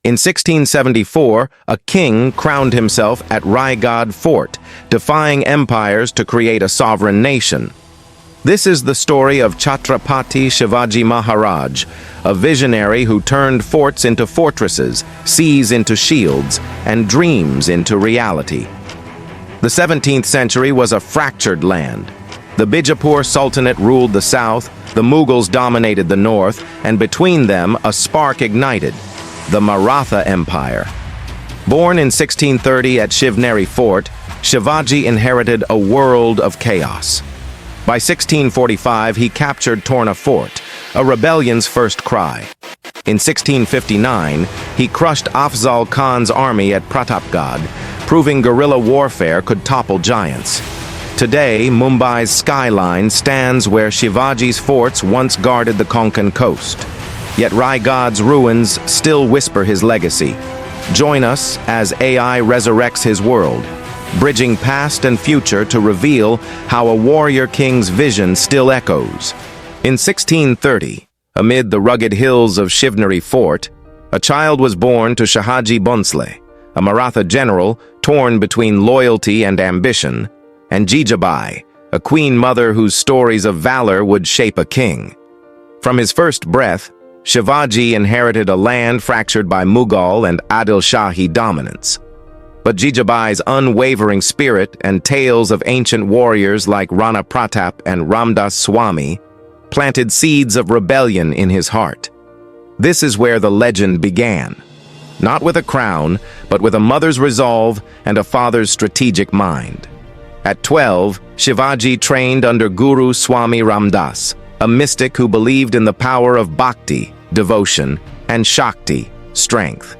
In 1674, a king crowned himself at Raigad Fort, defying empires to create a sovereign nation. This is the story of Chhatrapati Shivaji Maharaj, a visionary who turned forts into fortresses, seas into shields, and dreams into reality. The 17th century was a fractured land. The Bijapur Sultanate ruled the south, the Mughals dominated the north, and between them a spark ignited: the Maratha Empire. Born in 1630 at Shivneri Fort, Shivaji inherited a world of chaos. By 1645, he captured Torna Fort, a rebellion's first cry. In 1659, he crushed Afzal Khan's army at Pratapgad, proving guerrilla warfare could topple giants. Today, Mumbai's skyline stands where Shivaji's forts once guarded the Konkan coast. Yet Raigad's ruins still whisper his legacy. Join us as AI resurrects his world, bridging past and future to reveal how a warrior king's vision still echoes. In 1630, amid the rugged hills of Shivneri Fort, a child was born to Shahaji Bhonsle, a Maratha general torn between loyalty and ambition, and Jijabai, a queen mother whose stories of valor would shape a king. From his first breath, Shivaji inherited a land fractured by Mughal and Adil Shahi dominance. But Jijabai's unwavering spirit and tales of ancient warriors like Rana Pratap and Ramdas Swami planted seeds of rebellion in his heart. This is where the legend began. Not with a crown, but with a mother's resolve and a father's strategic mind. At 12, Shivaji trained under Guru Swami Ramdas, a mystic who believed in the power of bhakti, devotion, and shakti, strength.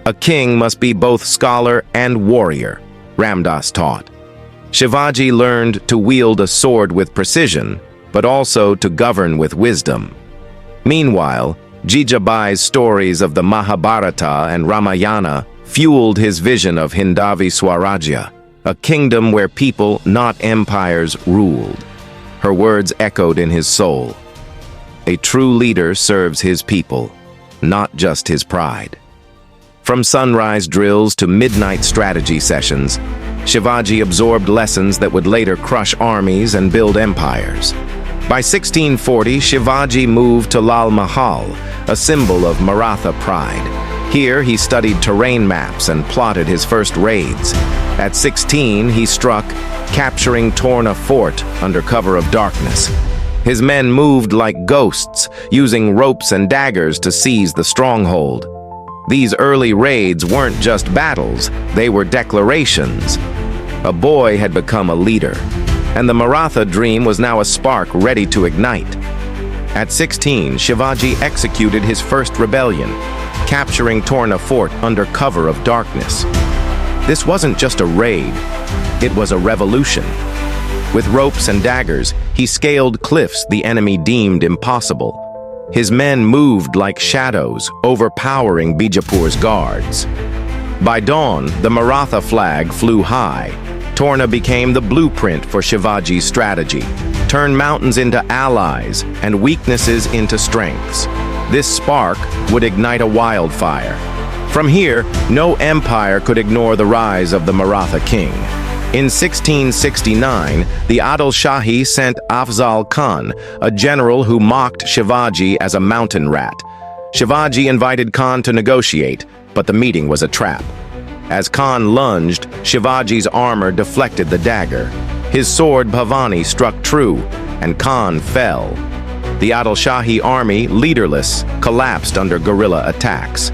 A king must be both scholar and warrior, Ramdas taught. Shivaji learned to wield a sword with precision, but also to govern with wisdom. Meanwhile, Jijabai's stories of the Mahabharata and Ramayana fueled his vision of Hindavi Swarajya, a kingdom where people, not empires, ruled. Her words echoed in his soul. A true leader serves his people, not just his pride. From sunrise drills to midnight strategy sessions, Shivaji absorbed lessons that would later crush armies and build empires. By 1640, Shivaji moved to Lal Mahal, a symbol of Maratha pride. Here, he studied terrain maps and plotted his first raids. At 16, he struck, capturing Torna Fort under cover of darkness. His men moved like ghosts, using ropes and daggers to seize the stronghold. These early raids weren't just battles, they were declarations. A boy had become a leader, and the Maratha dream was now a spark ready to ignite. At 16, Shivaji executed his first rebellion, capturing Torna Fort under cover of darkness. This wasn't just a raid, it was a revolution. With ropes and daggers, he scaled cliffs the enemy deemed impossible. His men moved like shadows, overpowering Bijapur's guards. By dawn, the Maratha flag flew high. Torna became the blueprint for Shivaji's strategy. Turn mountains into allies and weaknesses into strengths. This spark would ignite a wildfire. From here, no empire could ignore the rise of the Maratha king. In 1669, the Adil Shahi sent Afzal Khan, a general who mocked Shivaji as a mountain rat. Shivaji invited Khan to negotiate, but the meeting was a trap. As Khan lunged, Shivaji's armor deflected the dagger. His sword Bhavani struck true, and Khan fell. The Adil Shahi army, leaderless, collapsed under guerrilla attacks.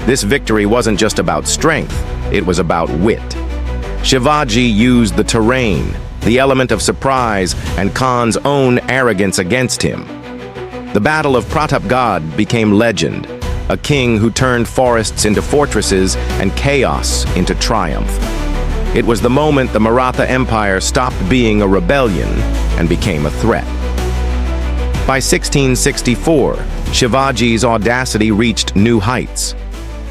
This victory wasn't just about strength, it was about wit. Shivaji used the terrain, the element of surprise, and Khan's own arrogance against him. The Battle of Pratapgad became legend, a king who turned forests into fortresses and chaos into triumph. It was the moment the Maratha Empire stopped being a rebellion and became a threat. By 1664, Shivaji's audacity reached new heights.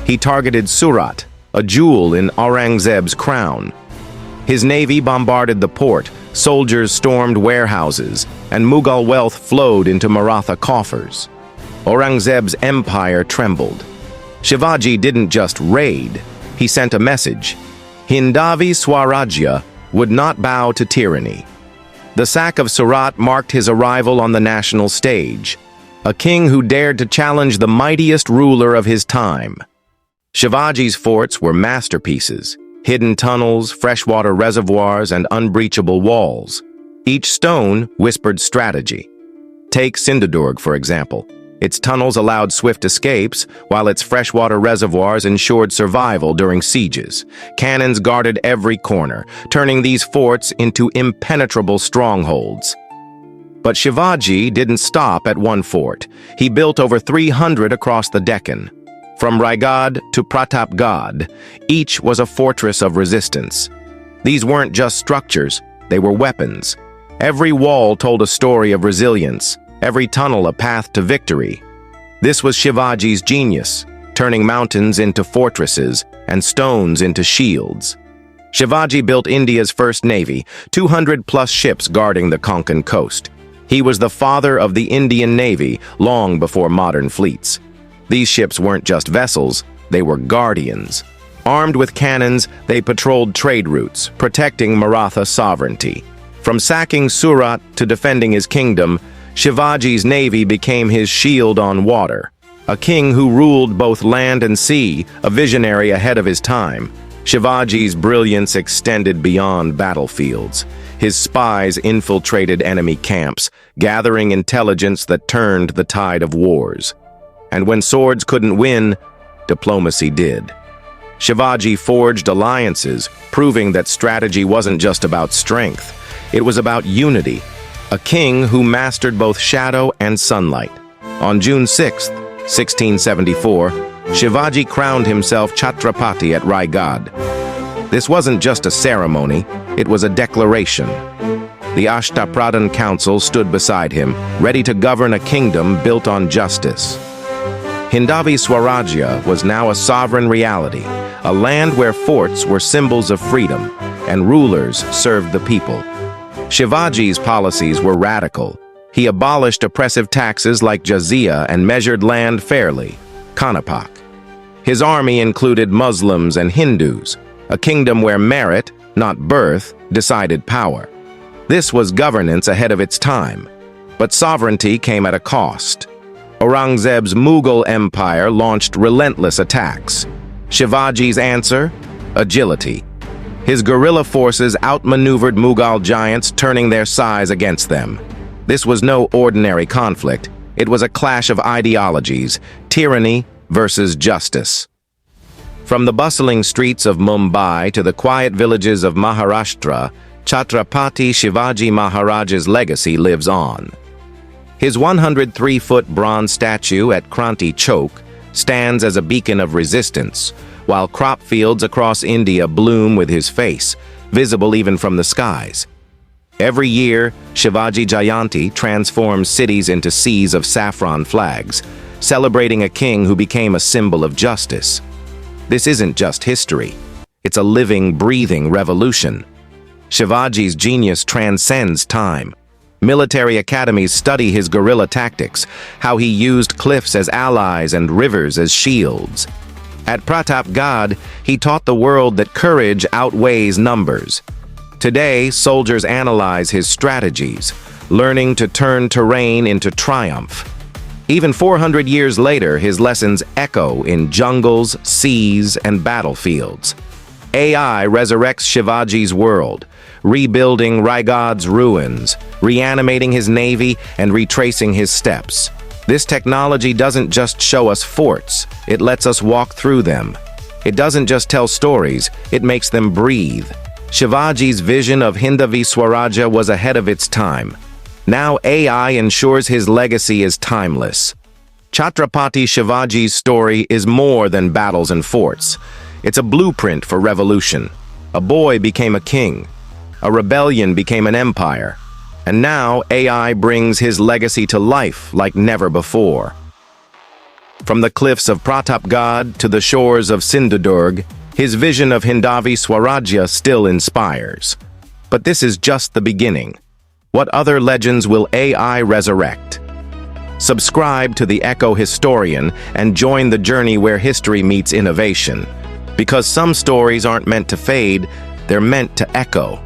He targeted Surat, a jewel in Aurangzeb's crown. His navy bombarded the port, soldiers stormed warehouses, and Mughal wealth flowed into Maratha coffers. Aurangzeb's empire trembled. Shivaji didn't just raid, he sent a message. Hindavi Swarajya would not bow to tyranny. The sack of Surat marked his arrival on the national stage, a king who dared to challenge the mightiest ruler of his time. Shivaji's forts were masterpieces, hidden tunnels, freshwater reservoirs, and unbreachable walls. Each stone whispered strategy. Take Sindhudurg, for example. Its tunnels allowed swift escapes, while its freshwater reservoirs ensured survival during sieges. Cannons guarded every corner, turning these forts into impenetrable strongholds. But Shivaji didn't stop at one fort. He built over 300 across the Deccan. From Raigad to Pratapgad, each was a fortress of resistance. These weren't just structures, they were weapons. Every wall told a story of resilience, every tunnel a path to victory. This was Shivaji's genius, turning mountains into fortresses and stones into shields. Shivaji built India's first navy, 200-plus ships guarding the Konkan coast. He was the father of the Indian Navy long before modern fleets. These ships weren't just vessels, they were guardians. Armed with cannons, they patrolled trade routes, protecting Maratha sovereignty. From sacking Surat to defending his kingdom, Shivaji's navy became his shield on water. A king who ruled both land and sea, a visionary ahead of his time. Shivaji's brilliance extended beyond battlefields. His spies infiltrated enemy camps, gathering intelligence that turned the tide of wars. And when swords couldn't win, diplomacy did. Shivaji forged alliances, proving that strategy wasn't just about strength. It was about unity, a king who mastered both shadow and sunlight. On June 6, 1674, Shivaji crowned himself Chhatrapati at Raigad. This wasn't just a ceremony, it was a declaration. The Ashtapradhan council stood beside him, ready to govern a kingdom built on justice. Hindavi Swarajya was now a sovereign reality, a land where forts were symbols of freedom and rulers served the people. Shivaji's policies were radical. He abolished oppressive taxes like jizya and measured land fairly, Kanapak. His army included Muslims and Hindus, a kingdom where merit, not birth, decided power. This was governance ahead of its time, but sovereignty came at a cost. Aurangzeb's Mughal Empire launched relentless attacks. Shivaji's answer? Agility. His guerrilla forces outmaneuvered Mughal giants, turning their size against them. This was no ordinary conflict. It was a clash of ideologies, tyranny versus justice. From the bustling streets of Mumbai to the quiet villages of Maharashtra, Chhatrapati Shivaji Maharaj's legacy lives on. His 103-foot bronze statue at Kranti Chowk stands as a beacon of resistance, while crop fields across India bloom with his face, visible even from the skies. Every year, Shivaji Jayanti transforms cities into seas of saffron flags, celebrating a king who became a symbol of justice. This isn't just history. It's a living, breathing revolution. Shivaji's genius transcends time. Military academies study his guerrilla tactics, how he used cliffs as allies and rivers as shields. At Pratapgad, he taught the world that courage outweighs numbers. Today, soldiers analyze his strategies, learning to turn terrain into triumph. Even 400 years later, his lessons echo in jungles, seas, and battlefields. AI resurrects Shivaji's world, rebuilding Raigad's ruins, reanimating his navy, and retracing his steps. This technology doesn't just show us forts, it lets us walk through them. It doesn't just tell stories, it makes them breathe. Shivaji's vision of Hindavi Swarajya was ahead of its time. Now AI ensures his legacy is timeless. Chhatrapati Shivaji's story is more than battles and forts. It's a blueprint for revolution. A boy became a king. A rebellion became an empire. And now AI brings his legacy to life like never before. From the cliffs of Pratapgad to the shores of Sindhudurg, his vision of Hindavi Swarajya still inspires. But this is just the beginning. What other legends will AI resurrect? Subscribe to The Echo Historian and join the journey where history meets innovation. Because some stories aren't meant to fade, they're meant to echo.